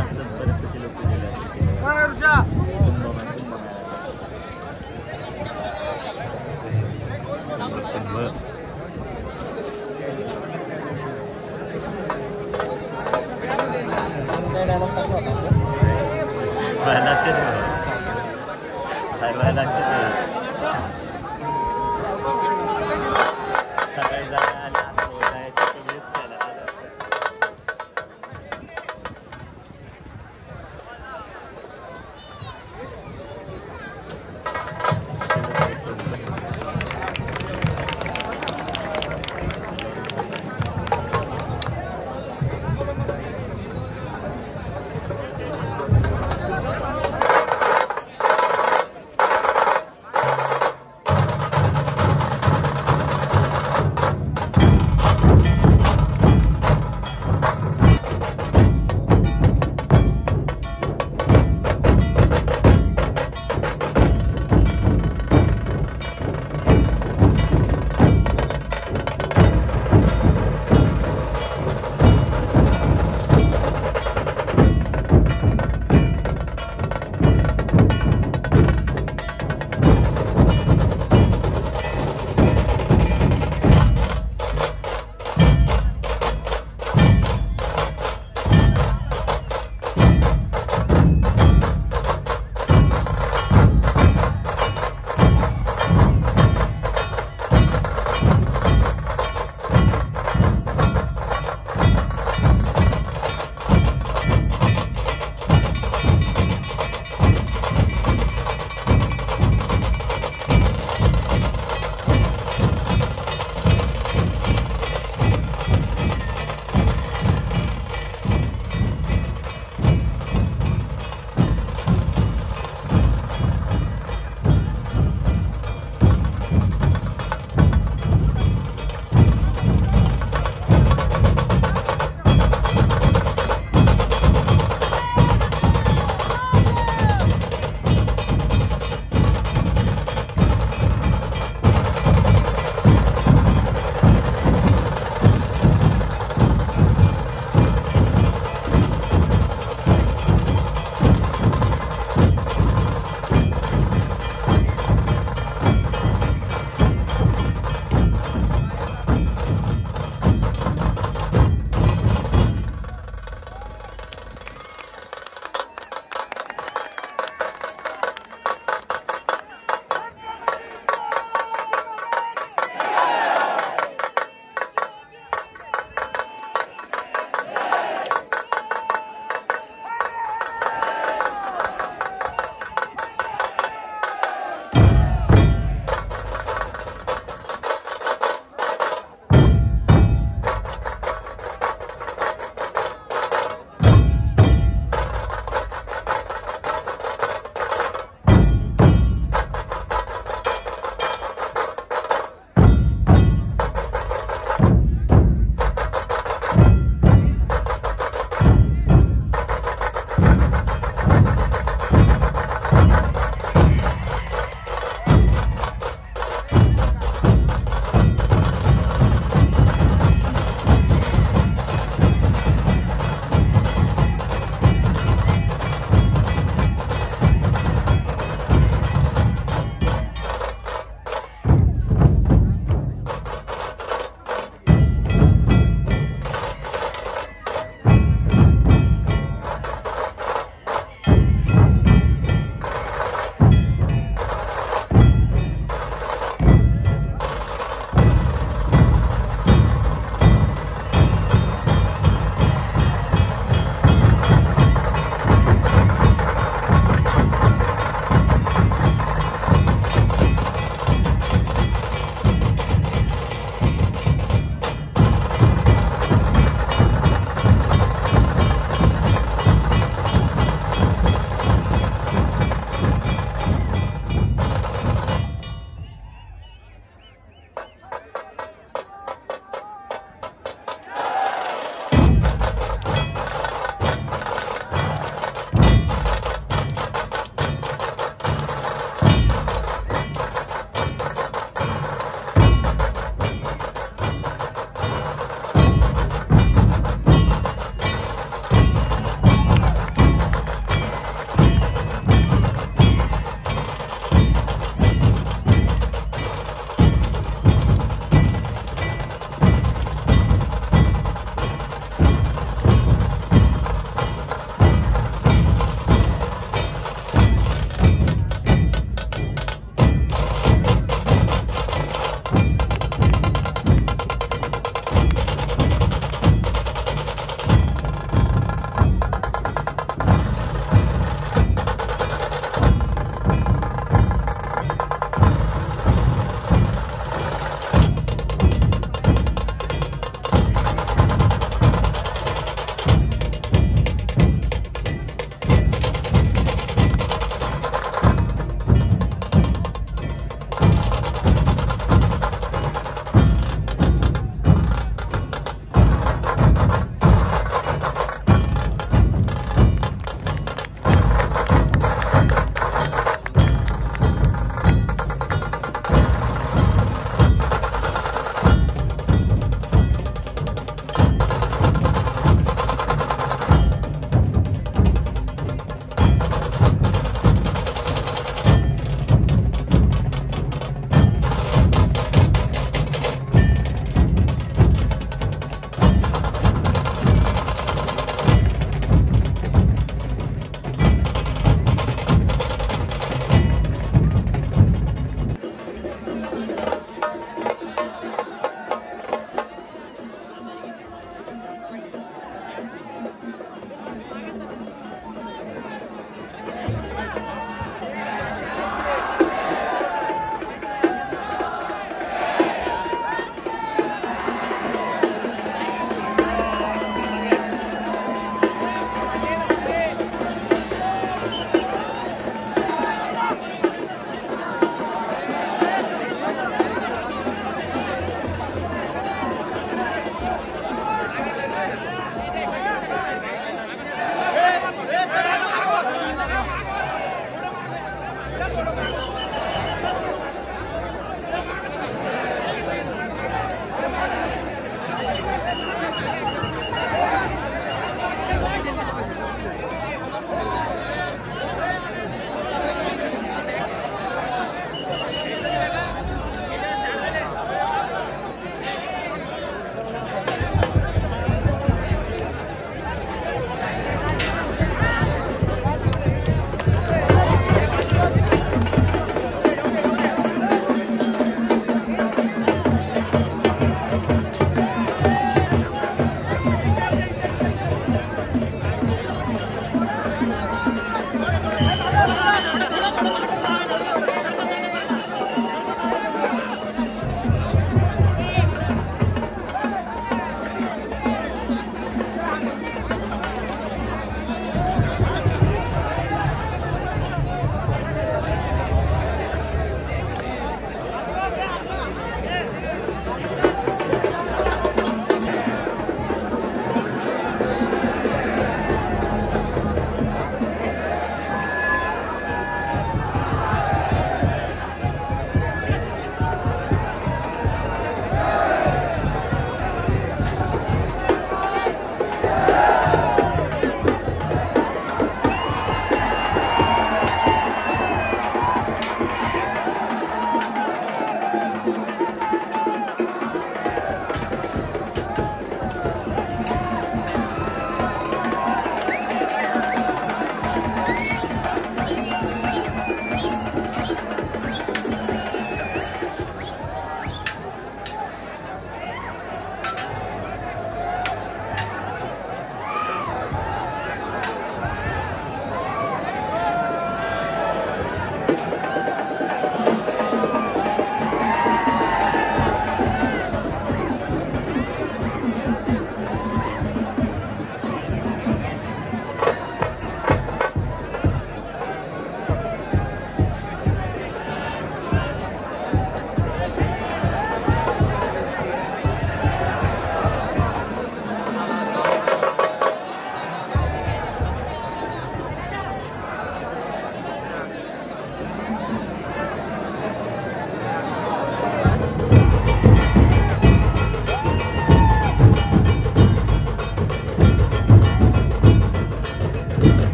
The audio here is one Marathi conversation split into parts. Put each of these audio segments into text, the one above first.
असतात परिस्थिती लोक गेल्या सकाळी जायला आणि आता जायचं सगळीच केलं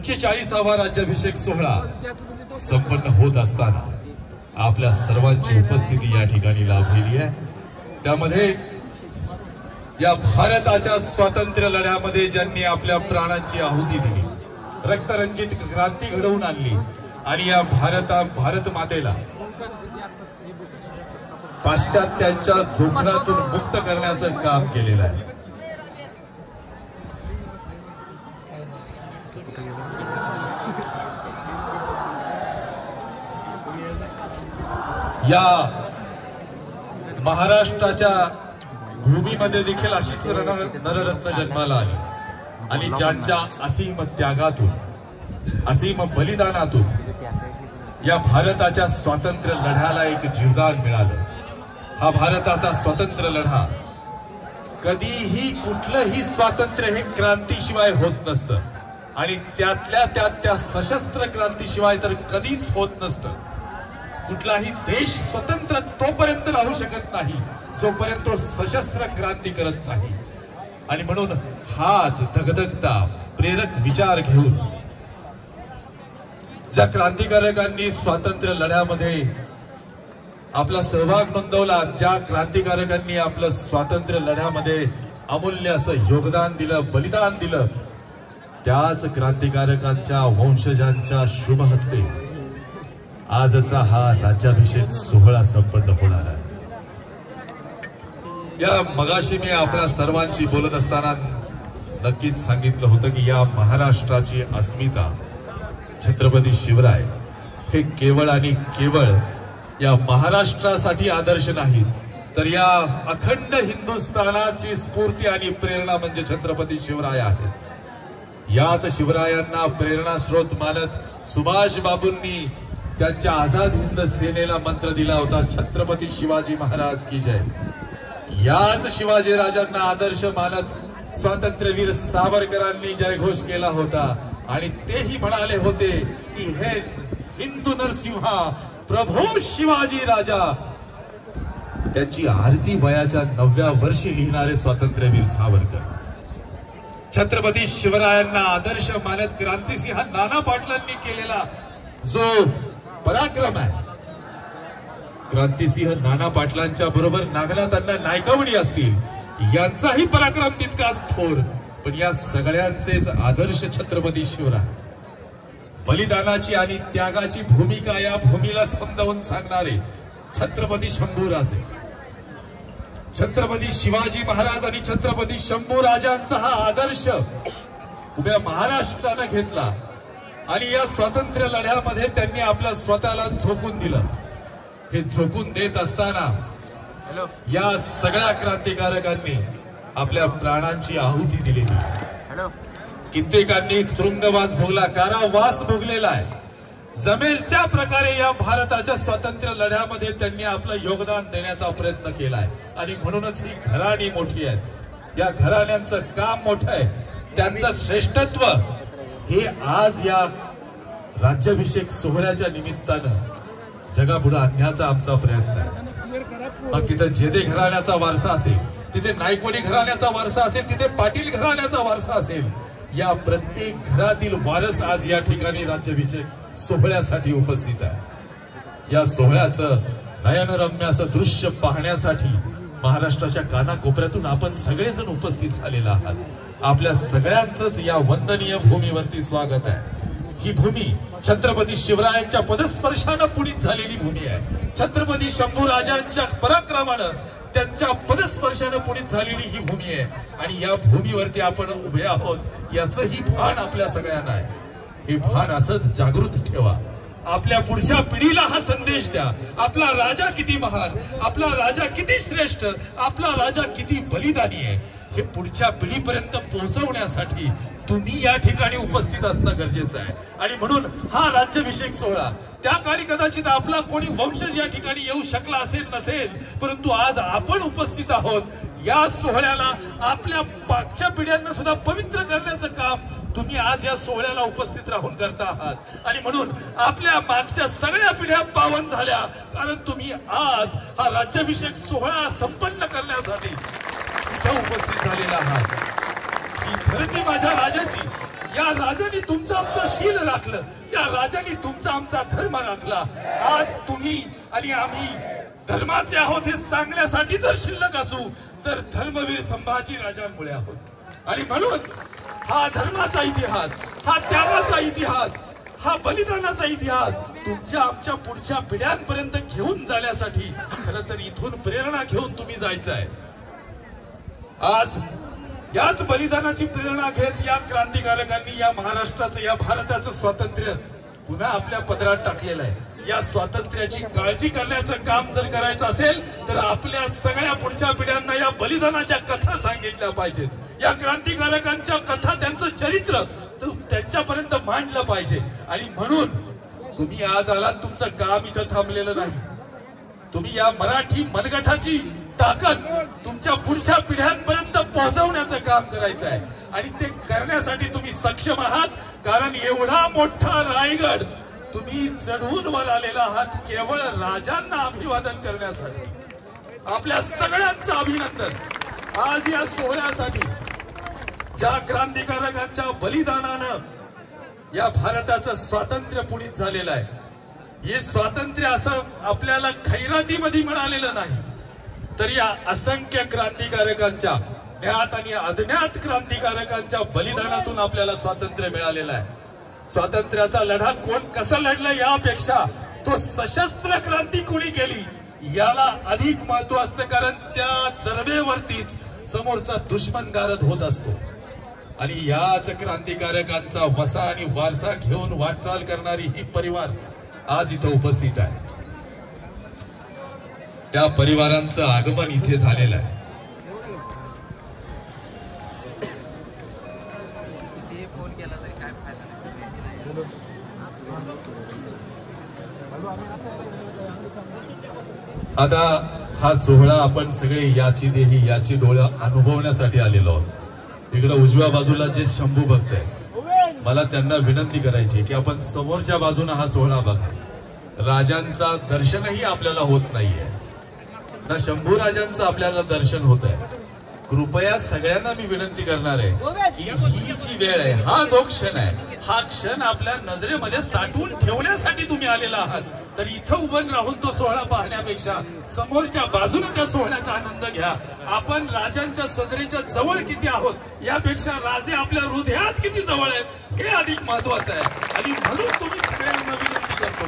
45वा राज्याभिषेक सोहळा संपन्न होत असताना आपल्या सर्वांची उपस्थिती या ठिकाणी लाभलेली आहे। त्यामध्ये या भारताच्या स्वातंत्र्य लढ्यामध्ये ज्यांनी आपल्या प्राणांची आहुती दिली, रक्तरंजित क्रांती घडवून आणली आणि या भारत मातेला पाश्चात्यांच्या जोखडातून मुक्त करण्याचं काम केलेलं आहे। या महाराष्ट्राच्या भूमीमध्ये देखील अशीच नररत्न जन्माला आली आणि ज्यांच्या असीम त्यागातून, असीम बलिदानातून या भारताच्या स्वातंत्र्य लढ्याला एक जीवदान मिळालं। हा भारताचा स्वातंत्र्य लढा कधीही कुठलंही स्वातंत्र्य हे क्रांतीशिवाय होत नसतं आणि त्यातल्या त्यात त्या सशस्त्र क्रांतीशिवाय तर कधीच होत नसतं। कुठलाही देश स्वतंत्र तोपर्यंत राहू शकत नाही जोपर्यंत तो सशस्त्र क्रांती करत नाही। आणि म्हणून हाच धगधगता प्रेरक विचार घेऊन ज्या क्रांतिकारकांनी स्वातंत्र्य लढ्यामध्ये आपला सहभाग नोंदवला, ज्या क्रांतिकारकांनी आपलं स्वातंत्र्य लढ्यामध्ये अमूल्य असं योगदान दिलं, बलिदान दिलं, त्याच क्रांतिकारकांच्या वंशजांच्या शुभ हस्ते आजचा हा राज्याभिषेक सोहळा संपन्न होणार आहे। या मगाशी मी आपल्या सर्वांशी बोलत असताना नक्कीच सांगितलं होतं की या महाराष्ट्राची अस्मिता छत्रपती शिवराय हे केवळ आणि केवळ या महाराष्ट्रासाठी आदर्श नाहीत, तर या अखंड हिंदुस्थानाची स्फूर्ती आणि प्रेरणा म्हणजे छत्रपती शिवराय आहेत। याच शिवरायांना प्रेरणा स्रोत मानत सुभाष बाबूंनी त्यांच्या आझाद हिंद सेनेला मंत्र दिला होता, छत्रपती शिवाजी महाराज की जय। याच शिवाजी राजांना आदर्श मानत स्वातंत्र्यवीर सावरकरांनी जयघोष केला होता आणि तेही म्हणाले होते की हे हिंदू नरसिंहा प्रभू शिवाजी राजा। त्यांची आरती वयाच्या 9व्या वर्षी लिहिणारे स्वातंत्र्यवीर सावरकर छत्रपती शिवरायांना आदर्श मानत क्रांतिसिंह नाना पाटलांनी केलेला जो पराक्रम आहे, क्रांतिसिंह नाना पाटलांच्या बरोबर नागनाथ अण्णा नायकवडी असतील, यांचाही पराक्रम तितकाच थोर, पण या सगळ्यांचेच आदर्श छत्रपती शिवराय। बलिदानाची आणि त्यागाची भूमिका या भूमीला समजावून सांगणारे छत्रपती शंभूराजे, छत्रपती शिवाजी महाराज आणि छत्रपती शंभूराजांचा हा आदर्श उभ्या महाराष्ट्राने घेतला आणि या स्वातंत्र्य लढ्यामध्ये त्यांनी आपल्या स्वतःला झोकून दिलं। हे झोकून देत असताना या सगळ्या क्रांतिकारकांनी आपल्या प्राणांची आहुती दिलेली आहे। कित्येकांनी तुरुंगवास भोगला, कारावास भोगलेला आहे। जमेल त्या प्रकारे या भारताच्या स्वातंत्र्य लढ्यामध्ये त्यांनी आपलं योगदान देण्याचा प्रयत्न केलाय आणि म्हणूनच ही घराणी मोठी आहेत। या घराण्यांचं काम मोठं आहे, त्यांचं श्रेष्ठत्व हे आज या राज्याभिषेक सोहळ्याच्या निमित्तानं जगापुढे आणण्याचा आमचा प्रयत्न आहे। मग तिथे जेदे घराण्याचा वारसा असेल, तिथे नायकवडी घराण्याचा वारसा असेल, तिथे पाटील घराण्याचा वारसा असेल, या प्रत्येक घरातील वारस आज या ठिकाणी राज्याभिषेक सोहळ्यासाठी उपस्थित आहे। या सोहळ्याचं नयनरम्य असं दृश्य पाहण्यासाठी महाराष्ट्राच्या कानाकोपऱ्यातून आपण सगळेजण उपस्थित झालेला आहात। आपल्या सगळ्यांचंच या वंदनीय भूमीवरती स्वागत आहे। ही भूमी छत्रपती शिवरायांच्या पदस्पर्शाने पुनीत झालेली भूमी आहे। छत्रपती शंभूराजांच्या पराक्रमाने त्यांच्या पदस्पर्शाने पुनीत झालेली ही भूमी आहे आणि या भूमीवरती आपण उभे आहोत याचंही भान आपल्या सगळ्यांना आहे। हे भान असंच जागृत ठेवा, आपल्या पुढच्या पिढीला हा संदेश द्या, आपला राजा किती महान, आपला राजा किती श्रेष्ठ, आपला राजा किती बलिदानी आहे, हे पुढच्या पिढीपर्यंत पोहोचवण्यासाठी तुम्ही या ठिकाणी उपस्थित असणं गरजेचं आहे। आणि म्हणून हा राज्याभिषेक सोहळा, त्या काळी कदाचित आपला कोणी वंशज या ठिकाणी येऊ शकला असेल नसेल, परंतु आज आपण उपस्थित आहोत। या सोहळ्याला आपल्या मागच्या पिढ्यांना सुद्धा पवित्र करण्याचं काम तुम्ही आज या सोहळ्याला उपस्थित राहून करता आहात आणि म्हणून आपल्या मागच्या सगळ्या पिढ्या पावन झाल्या, कारण तुम्ही आज हा राज्याभिषेक सोहळा संपन्न करण्यासाठी इथे उपस्थित झालेला आहात। ही धरती माझ्या राजाची, या राजाने तुमचं आमचं शील राखलं, या राजाने तुमचा आमचा धर्म राखला. आज तुम्ही आणि आम्ही धर्माचे आहोत हे सांगण्यासाठी जर शिल्लक असू तर धर्मवीर संभाजी राजांमुळे आहोत. आणि म्हणून हा धर्माचा इतिहास, हा त्यागाचा इतिहास, हा बलिदानाचा इतिहास तुमच्या आमच्या पुढच्या पिढ्यांपर्यंत घेऊन जाण्यासाठी खरं तर इथून प्रेरणा घेऊन तुम्ही जायचं आहे. आज याच बलिदानाची प्रेरणा घेत या क्रांतिकारकांनी या महाराष्ट्राचं, या भारताचं स्वातंत्र्य पुन्हा आपल्या पदरात टाकलेलं आहे. या स्वातंत्र्याची काळजी करण्याचं काम जर करायचं असेल तर आपल्या सगळ्या पुढच्या पिढ्यांना या बलिदानाच्या कथा सांगितल्या पाहिजेत. या क्रांतिकारकांच्या कथा, त्यांचं चरित्र त्यांच्यापर्यंत मांडलं पाहिजे. आणि म्हणून तुम्ही आज आलात, तुमचं काम इथं थांबलेलं नाही. तुम्ही या मराठी मनगटाची ताकद तुमच्या पुढच्या पिढ्यांपर्यंत पोहोचवण्याचं काम करायचं आहे. आणि ते करण्यासाठी तुम्ही सक्षम आहात, कारण एवढा मोठा रायगड तुम्ही चढून वर आलेला आहात केवळ राजांना अभिवादन करण्यासाठी. आपल्या सगळ्यांचं अभिनंदन. आज या सोहळ्यासाठी ज्या क्रांतिकारकांच्या बलिदानानं या भारताचं स्वातंत्र्य पुनीत झालेलं आहे. हे स्वातंत्र्य असं आपल्याला खैरातीमध्ये मिळालेलं नाही, तर या असंख्य क्रांतिकारकांच्या, ज्ञात आणि अज्ञात क्रांतिकारकांच्या बलिदानातून आपल्याला स्वातंत्र्य मिळालेलं आहे. स्वातंत्र्याचा लढा कोण कसं लढलं यापेक्षा तो सशस्त्र क्रांती कोणी केली याला अधिक महत्व असतं, कारण त्या जरबेवरतीच समोरचा दुश्मन गारद होत असतो. आणि याच क्रांतिकारकांचा वसा आणि वारसा घेऊन वाटचाल करणारी ही परिवार आज इथं उपस्थित आहे. त्या परिवारांचं आगमन इथे झालेलं आहे. आता हा सोहळा आपण सगळे याची देही याची डोळा अनुभवण्यासाठी आलेलो आहोत. इकडे उजव्या बाजूला जे शंभू भक्त आहेत, मला त्यांना विनंती करायची की आपण समोरच्या बाजूने हा सोहळा बघा. राजांचा दर्शनही आपल्याला होत नाहीये, ना शंभू राजांचं आपल्याला दर्शन होत आहे. कृपया सगळ्यांना मी विनंती करणार आहे की ही जी वेळ आहे, हा जो क्षण आहे, हा क्षण आपल्या नजरेमध्ये साठवून ठेवण्यासाठी तुम्ही आलेला आहात. तर इथं उभं राहून तो सोहळा पाहण्यापेक्षा समोरच्या बाजूने त्या सोहळ्याचा आनंद घ्या. आपण राजांच्या सदरेच्या जवळ किती आहोत यापेक्षा राजे आपल्या हृदयात किती जवळ आहेत हे अधिक महत्वाचं आहे. आणि म्हणून तुम्ही सगळ्यांना विनंती करतो,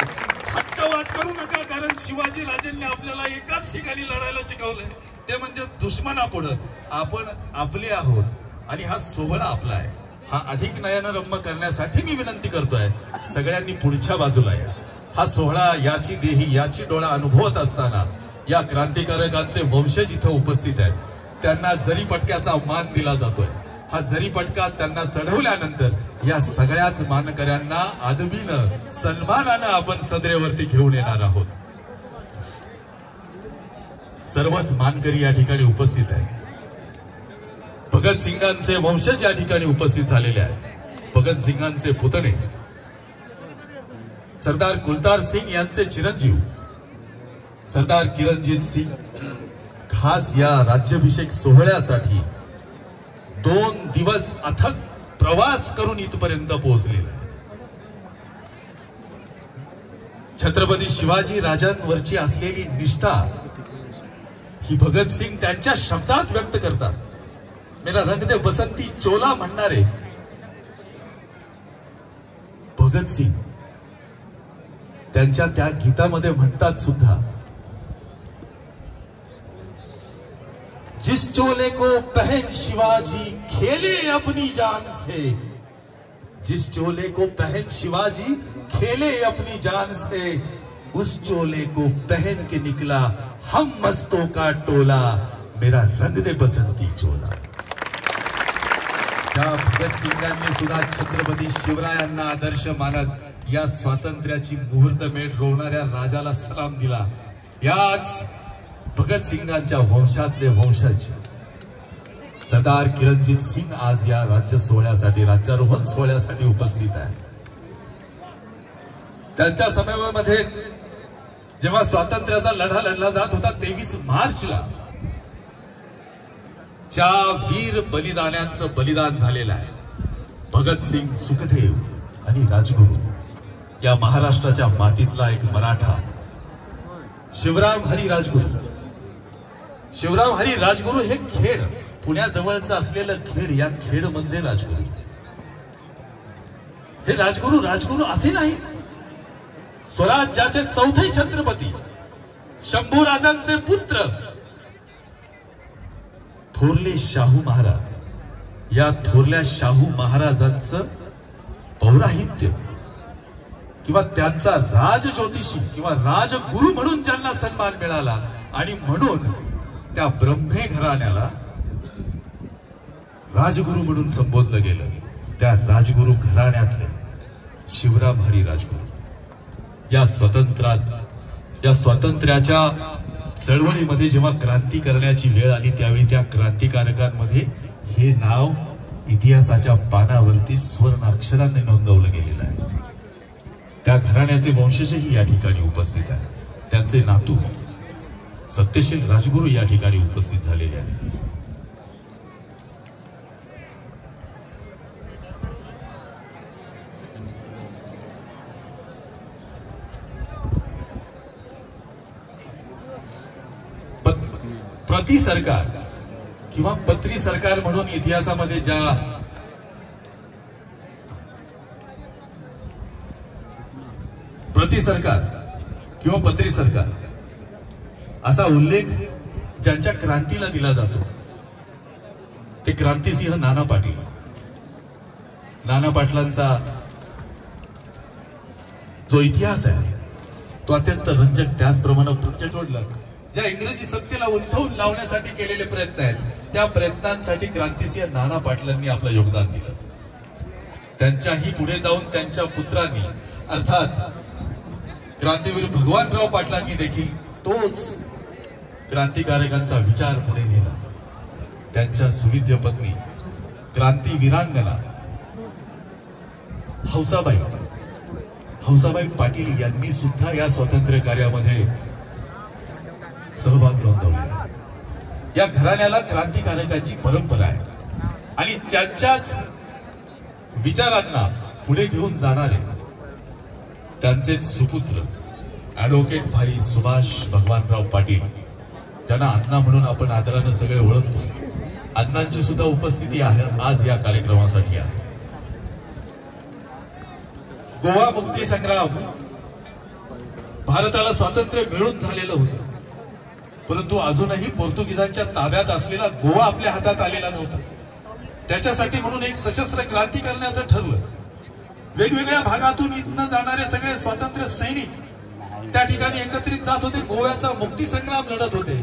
हट्टवाद करू नका, कारण शिवाजी राजांनी आपल्याला एकाच ठिकाणी लढायला शिकवलंय, ते म्हणजे दुश्मनापुढे आपण आपले आहोत. आणि हा सोहळा आपला आहे, हा अधिक नयनरम्य करण्यासाठी मी विनंती करतोय, सगळ्यांनी पुढच्या बाजूला या. हा सोहळा याची देही याची डोळा अनुभवत असताना या क्रांतिकारकांचे वंशज इथं उपस्थित आहेत. त्यांना जरीपटक्याचा मान दिला जातोय. हा जरीपटका त्यांना चढवल्यानंतर या सगळ्याच मानकऱ्यांना आदबीनं सन्मानानं आपण सदरेवरती घेऊन येणार आहोत. सर्वच मानकरी या ठिकाणी उपस्थित आहेत. भगतसिंगांचे वंशज या ठिकाणी उपस्थित झालेले आहेत. भगतसिंगांचे पुतणे सरदार कुलतार सिंग यांचे चिरंजीव सरदार किरणजीत सिंग खास या राज्याभिषेक सोहळ्यासाठी 2 दिवस अथक प्रवास करून इथपर्यंत पोहोचलेले आहे. छत्रपती शिवाजी राजांवरची असलेली निष्ठा ही भगतसिंग त्यांच्या शब्दात व्यक्त करतात. मेरा रंग दे बसंती चोला म्हणणारे भगतसिंग त्यांच्या त्या गीतामध्ये म्हणतात सुद्धा, जिस चोले को पहन शिवाजी खेले अपनी जान से, जिस चोले को पहन शिवाजी खेले अपनी जान से, उस चोले को पहन के निकला हम मस्तों का टोला, मेरा रंग दे बसंती चोला. ज्या भगतसिंगांनी सुद्धा छत्रपती शिवरायांना आदर्श मानत या स्वातंत्र्याची मुहूर्तमेढ रोवणाऱ्या राजाला सलाम दिला, याच भगतसिंगांच्या वंशातले वंशज सरदार किरणजीत सिंग आज या राज्य सोहळ्यासाठी, राज्यारोहण सोहळ्यासाठी उपस्थित आहे. त्यांच्या समयामध्ये जेव्हा स्वातंत्र्याचा लढा लढला जात होता 23 मार्चला ज्या वीर बलिदानांचं बलिदान झालेलं आहे, भगतसिंग, सुखदेव आणि राजगुरू या महाराष्ट्राच्या मातीतला एक मराठा शिवराम हरी राजगुरू. शिवराम हरी राजगुरू हे खेड, पुण्याजवळचं असलेलं खेड, या खेड मधले राजगुरू. हे राजगुरू असे नाही, स्वराज्याचे चौथे छत्रपती, शंभूराजांचे पुत्र, थोरले शाहू महाराज. या थोरल्या शाहू महाराजांचं पौराहित्य किंवा त्यांचा राजज्योतिषी किंवा राजगुरू म्हणून ज्यांना सन्मान मिळाला आणि म्हणून त्या ब्रह्मे घराण्याला राजगुरू म्हणून संबोधलं गेलं, त्या राजगुरू घराण्यातले शिवराम हरी राजगुरू. या स्वातंत्र्याच्या चळवळीमध्ये जेव्हा क्रांती करण्याची वेळ आली त्यावेळी त्या क्रांतिकारकांमध्ये हे नाव इतिहासाच्या पानावरती स्वर्ण अक्षरांनी नोंदवलं गेलेलं आहे. त्या घराण्याचे वंशजही या ठिकाणी उपस्थित आहेत. त्यांचे नातू सत्यशील राजगुरू या ठिकाणी उपस्थित झालेले आहेत. प्रति सरकार किंवा पत्री सरकार म्हणून इतिहासामध्ये ज्या प्रति सरकार किंवा पत्री सरकार असा उल्लेख ज्यांच्या क्रांतीला दिला जातो ते क्रांतिसिंह नाना पाटील. नाना पाटलांचा जो इतिहास आहे तो अत्यंत रंजक, त्याचप्रमाणे प्रचंड ज्या इंग्रजी सत्तेला उलथवून लावण्यासाठी केलेले प्रयत्न आहेत त्या प्रयत्नांसाठी क्रांतिसिंह नाना पाटलांनी आपलं योगदान दिलं. त्यांच्याही पुढे जाऊन त्यांच्या पुत्रांनी अर्थात क्रांतीवीर भगवानराव पाटलांनी देखील तोच क्रांतिकारकांचा विचार पुढे नेला. त्यांच्या सुविद्य पत्नी क्रांतीवीरांगना हौसाबाई पाटील यांनी सुद्धा या स्वातंत्र्य कार्यामध्ये सहभाग नोंदवलेला. या घराण्याला क्रांतिकारकांची परंपरा आहे आणि त्यांच्याच विचारांना पुढे घेऊन जाणारे त्यांचे सुपुत्र ऍडव्होकेट भाई सुभाष भगवानराव पाटील, ज्यांना अण्णा म्हणून आपण आदरानं सगळे ओळखतो. अण्णांची सुद्धा उपस्थिती आहे आज या कार्यक्रमासाठी आहे. गोवा मुक्ती संग्राम भारताला स्वातंत्र्य मिळून झालेलं होतं, परंतु अजूनही पोर्तुगीजांच्या ताब्यात असलेला गोवा आपल्या हातात आलेला नव्हता. त्याच्यासाठी म्हणून एक सशस्त्र क्रांती करण्याचं ठरलं. वेगवेगळ्या भागातून इथनं जाणारे सगळे स्वातंत्र्य सैनिक त्या ठिकाणी एकत्रित जात होते, गोव्याचा मुक्ती संग्राम लढत होते.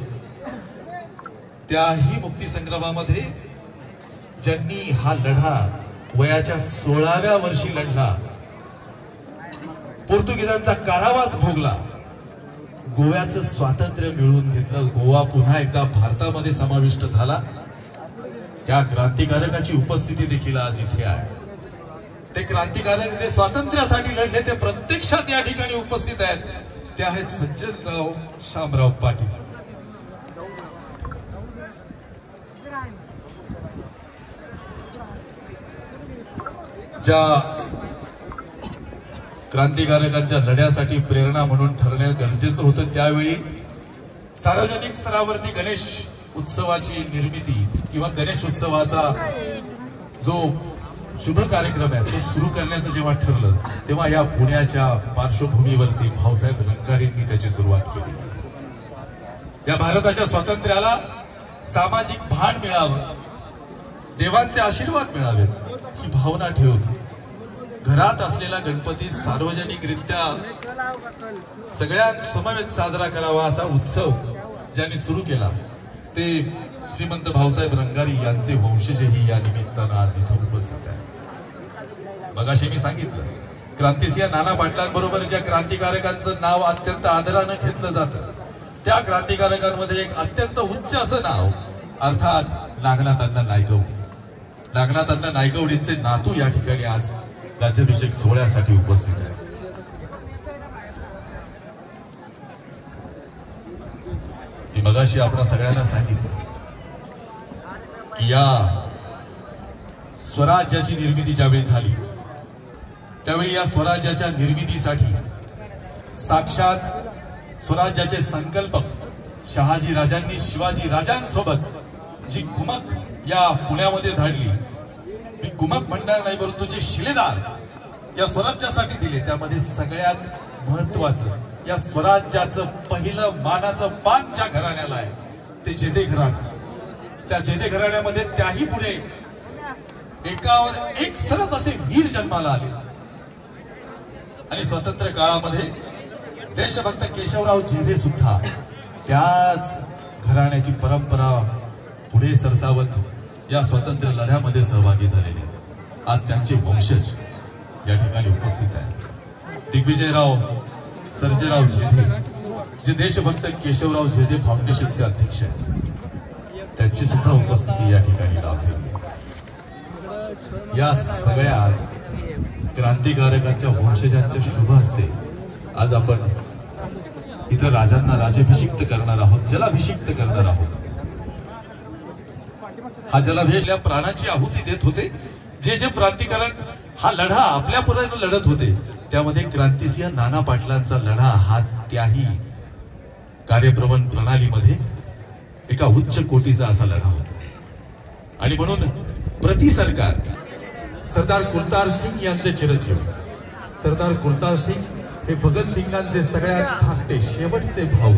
त्याही मुक्ती संग्रामामध्ये ज्यांनी हा लढा वयाच्या 16व्या वर्षी लढला, पोर्तुगीजांचा कारावास भोगला, गोव्याचं स्वातंत्र्य मिळवून घेतलं, गोवा पुन्हा एकदा भारतामध्ये समाविष्ट झाला, त्या क्रांतिकारकाची उपस्थिती देखील आज इथे आहे. ते क्रांतिकारक जे स्वातंत्र्यासाठी लढले ते प्रत्यक्षात या ठिकाणी उपस्थित आहेत. ते आहेत सज्जनराव शामराव पाटील. ज्या क्रांतिकारकांच्या लढ्यासाठी प्रेरणा म्हणून ठरणे गरजेचं होतं, त्यावेळी सार्वजनिक स्तरावरती गणेश उत्सवाची निर्मिती किंवा गणेश उत्सवाचा जो शुभ कार्यक्रम आहे तो सुरू करण्याचं जेव्हा ठरलं तेव्हा या पुण्याच्या पार्श्वभूमीवरती भाऊसाहेब रंगारींनी त्याची सुरुवात केली. या भारताच्या स्वातंत्र्याला सामाजिक भान मिळावं, देवांचे आशीर्वाद मिळावेत ही भावना ठेवून घरात असलेला गणपती सार्वजनिकरित्या सगळ्यात समवेत साजरा करावा असा उत्सव ज्यांनी सुरू केला ते श्रीमंत भाऊसाहेब रंगारी यांचे वंशजही या निमित्तानं आज इथे उपस्थित आहे. मगाशी मी सांगितलं क्रांतिसिंह नाना पाटलांबरोबर ज्या क्रांतिकारकांचं नाव अत्यंत आदरानं घेतलं जातं त्या क्रांतिकारकांमध्ये एक अत्यंत उच्च असं नाव अर्थात नागनाथ अण्णा नायगवडी. नागनाथ अण्णा नायगवडींचे नातू या ठिकाणी आज राज्याभिषेक सोहळ्यासाठी उपस्थित आहे. मी मगाशी आपल्या सगळ्यांना सांगितलं की या स्वराज्याची निर्मिती ज्यावेळी झाली त्यावेळी या स्वराज्याच्या निर्मितीसाठी साक्षात स्वराज्याचे संकल्पक शहाजी राजांनी शिवाजी राजांसोबत जी कुमक या पुण्यामध्ये धाडली, मी कुमक म्हणणार नाही परंतु जे शिलेदार या स्वराज्यासाठी दिले त्यामध्ये सगळ्यात महत्वाचं या स्वराज्याचं पहिलं मानाचं पान ज्या घराण्याला आहे ते जेदे घराणं. त्या जेदे घराण्यामध्ये त्याही पुढे एकावर एक सरस असे वीर जन्माला आले आणि स्वतंत्र काळामध्ये देशभक्त केशवराव जेदे सुद्धा त्याच घराण्याची परंपरा पुढे सरसावत या स्वातंत्र्य लढ्यामध्ये सहभागी झालेले. आज त्यांचे वंशज या ठिकाणी उपस्थित आहेत. दिग्विजयराव सर्जेराव जेदे जे देशभक्त केशवराव जेदे फाउंडेशनचे अध्यक्ष आहेत, त्यांची सुद्धा उपस्थिती या ठिकाणी लाभली. या सगळ्या आज क्रांतिकारकांच्या वंशजांच्या शुभ हस्ते आज आपण इथं राजांना राजाभिषिक्त करणार आहोत, जलाभिषिक्त करणार आहोत. हा जलाभिषेक प्राणाची आहुती देत होते. जे जे क्रांतिकारक हा लढा आपल्यापर्यंत लढत होते त्यामध्ये क्रांतिसिंह नाना पाटलांचा लढा हा त्याही कार्यप्रवण प्रणालीमध्ये एका उच्च कोटीचा असा लढा होता. आणि म्हणून प्रति सरकार सरदार कुलतार सिंग यांचे चिरंजीव सरदार कुलतार सिंग हे भगतसिंगांचे सगळ्यात धाकटे शेवटचे भाऊ.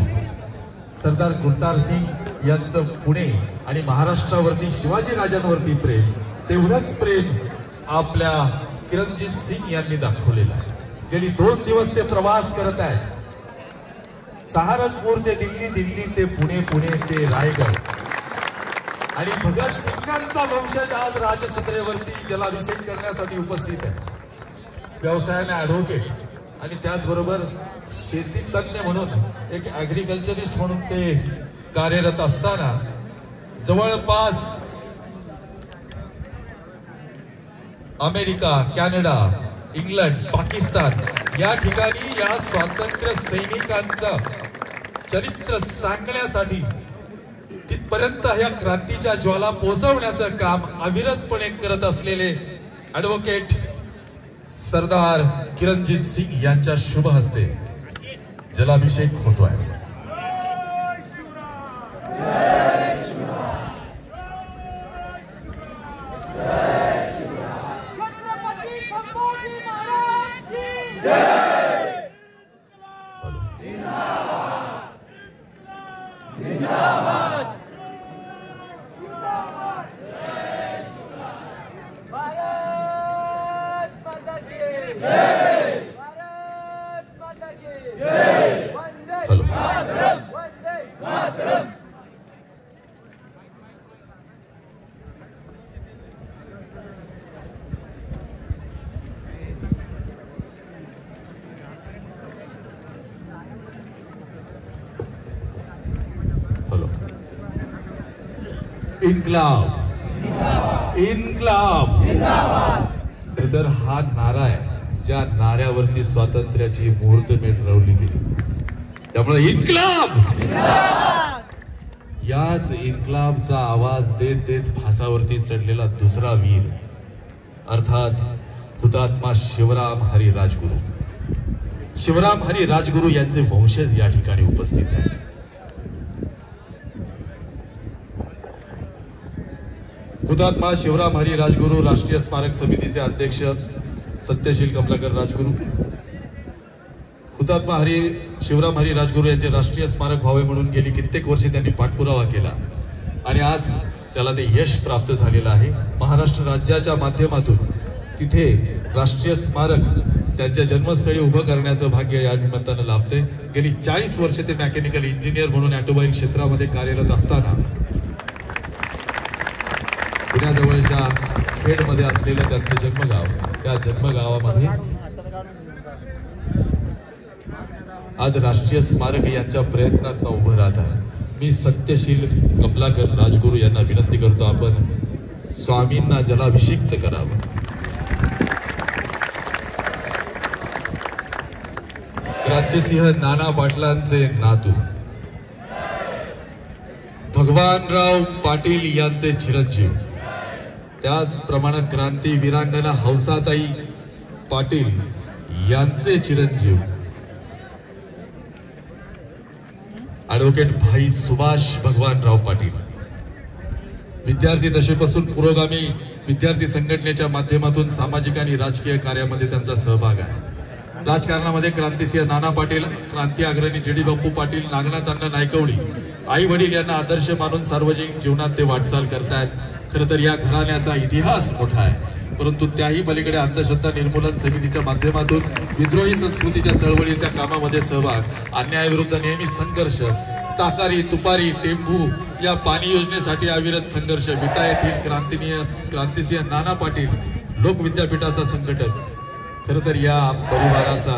सरदार कुलतार सिंग यांचं पुणे आणि महाराष्ट्रावरती शिवाजी राजांवरती प्रेम, तेवढंच प्रेम आपल्या किरणजीत सिंग यांनी दाखवलेलं आहे. गेली 2 दिवस ते प्रवास करत आहेत. सहारनपूर ते दिल्ली, दिल्ली ते पुणे, पुणे ते रायगड. आणि भगतसिंगांचा वंशज आज राजसत्रेवरती जलाभिषेक करण्यासाठी उपस्थित आहे. व्यवसायाने ऍडव्होकेट आणि त्याचबरोबर शेती तज्ञ म्हणून एक ऍग्रिकल्चरिस्ट म्हणून ते कार्यरत असताना जवळपास अमेरिका, कॅनडा, इंग्लंड, पाकिस्तान या ठिकाणी या स्वातंत्र्य सैनिकांचं चरित्र सांगण्यासाठी तिथपर्यंत या क्रांतीच्या ज्वाला पोहोचवण्याचं काम अविरतपणे करत असलेले ऍडव्होकेट सरदार किरणजीत सिंग यांच्या शुभ हस्ते जलाभिषेक होतोय. इन्क्लाब इन्क्लाब तर हा नारा आहे ज्या नाऱ्यावरती स्वातंत्र्याची मुहूर्तमेढ रवली गेली. त्यामुळे इन्क्लाब याच इन्क्लाबचा आवाज देत देत फासावरती चढलेला दुसरा वीर अर्थात हुतात्मा शिवराम हरी राजगुरू. शिवराम हरी राजगुरू यांचे वंशज या ठिकाणी उपस्थित आहेत. हुतात्मा शिवराम हरी राजगुरू राष्ट्रीय स्मारक समितीचे अध्यक्ष सत्यशील कमलाकर राजगुरू. हुतात्मा शिवराम हरी राजगुरू यांचे राष्ट्रीय स्मारक व्हावे म्हणून गेली कित्येक वर्षे त्यांनी पाठपुरावा केला आणि आज त्याला ते यश प्राप्त झालेलं आहे. महाराष्ट्र राज्याच्या माध्यमातून तिथे राष्ट्रीय स्मारक त्यांच्या जन्मस्थळी उभं करण्याचं भाग्य या निमित्तानं लाभते. गेली 40 वर्षे ते मेकॅनिकल इंजिनियर म्हणून ऑटोमोबाईल क्षेत्रामध्ये कार्यरत असताना पुण्याजवळच्या खेडमध्ये असलेलं त्यांचं जन्मगाव, त्या जन्मगावामध्ये आज राष्ट्रीय स्मारक यांच्या प्रयत्नात उभं राहत आहे. मी सत्यशील कमलाकर राजगुरू यांना विनंती करतो आपण स्वामींना जलाभिषिक्त करावं. क्रांतिसिंह नाना पाटलांचे नातू भगवानराव पाटील यांचे चिरंजीव त्याचप्रमाणे क्रांती वीरांगना हौसाताई पाटील यांचे चिरंजीव ॲडव्होकेट भाई सुभाष भगवानराव पाटील विद्यार्थी दशेपासून पुरोगामी विद्यार्थी संघटनेच्या माध्यमातून सामाजिक आणि राजकीय कार्यामध्ये त्यांचा सहभाग आहे. राजकारणामध्ये क्रांतिसिंह नाना पाटील, क्रांती अग्रणी जेडी बापू पाटील, नागनाथ अण्णा नायकवडी आई वडील यांना आदर्श मानून सार्वजनिक जीवनात ते वाटचाल करतायत. खरं तर या घराण्याचा इतिहास मोठा आहे, परंतु त्याही पलीकडे अंधश्रद्धा निर्मूलन समितीच्या माध्यमातून विद्रोही संस्कृतीच्या चळवळीच्या कामामध्ये सहभाग, अन्यायाविरुद्ध नेहमी संघर्ष, ताकारी तुपारी टेंभू या पाणी योजनेसाठी अविरत संघर्ष, विटा येथील क्रांतिसिंह नाना पाटील लोक विद्यापीठाचा संघटक. खरं तर या परिवाराचा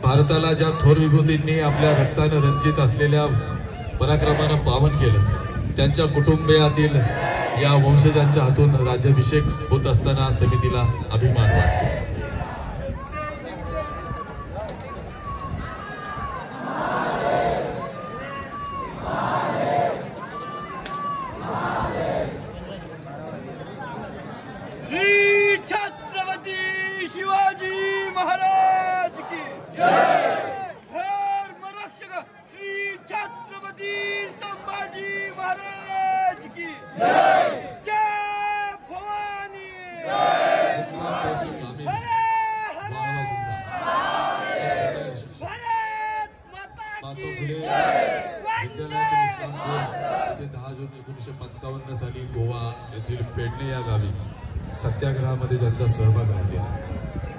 भारताला ज्या थोर विभूतींनी आपल्या रक्तानं रंजित असलेल्या पराक्रमानं पावन केलं, त्यांच्या कुटुंबियातील या वंशजांच्या हातून राज्याभिषेक होत असताना समितीला अभिमान वाटतो. श्री छत्रपती शिवाजी महाराज की जय. धर्मरक्षक श्री छत्रपती संभाजी महाराज की जय. जय भवानी. हरे हरे. भारत माता की जय. 10 जून 1955 साली गोवा येथील पेडणे या गावी सत्याग्रहामध्ये ज्यांचा सहभाग राहिलेला.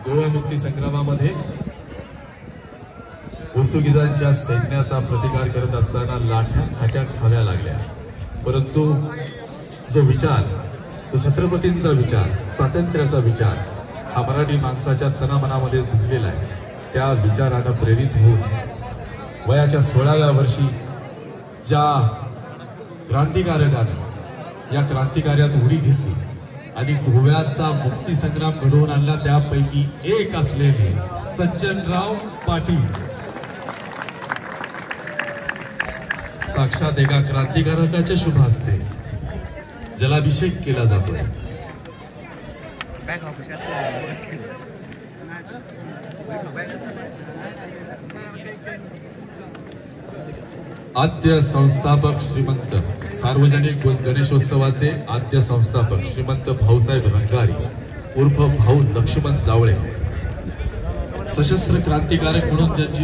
गोवा मुक्ती संग्रामामध्ये पोर्तुगीजांच्या सैन्याचा प्रतिकार करत असताना लाठ्या खाट्या खाव्या लागल्या, परंतु जो विचार, तो छत्रपतींचा विचार, स्वातंत्र्याचा विचार हा मराठी माणसाच्या तनामनामध्ये धुंडलेला आहे. त्या विचारानं प्रेरित होऊन वयाच्या 16व्या वर्षी ज्या क्रांतिकारकाने या क्रांतिकार्यात उडी घेतली आणि गोव्याचा मुक्ती संग्राम घडवून आणला, त्यापैकी एक असलेले सज्जनराव पाटील साक्षात एका क्रांतिकारकाच्या शुभ हस्ते जलाभिषेक केला जातोय. आद्य संस्थापक श्रीमंत सार्वजनिक गणेशोत्सवाचे आद्य संस्थापक श्रीमंत भाऊसाहेब रंगारी उर्फ भाऊ लक्ष्मण जावळे, सशस्त्र क्रांतिकारक म्हणून ज्यांची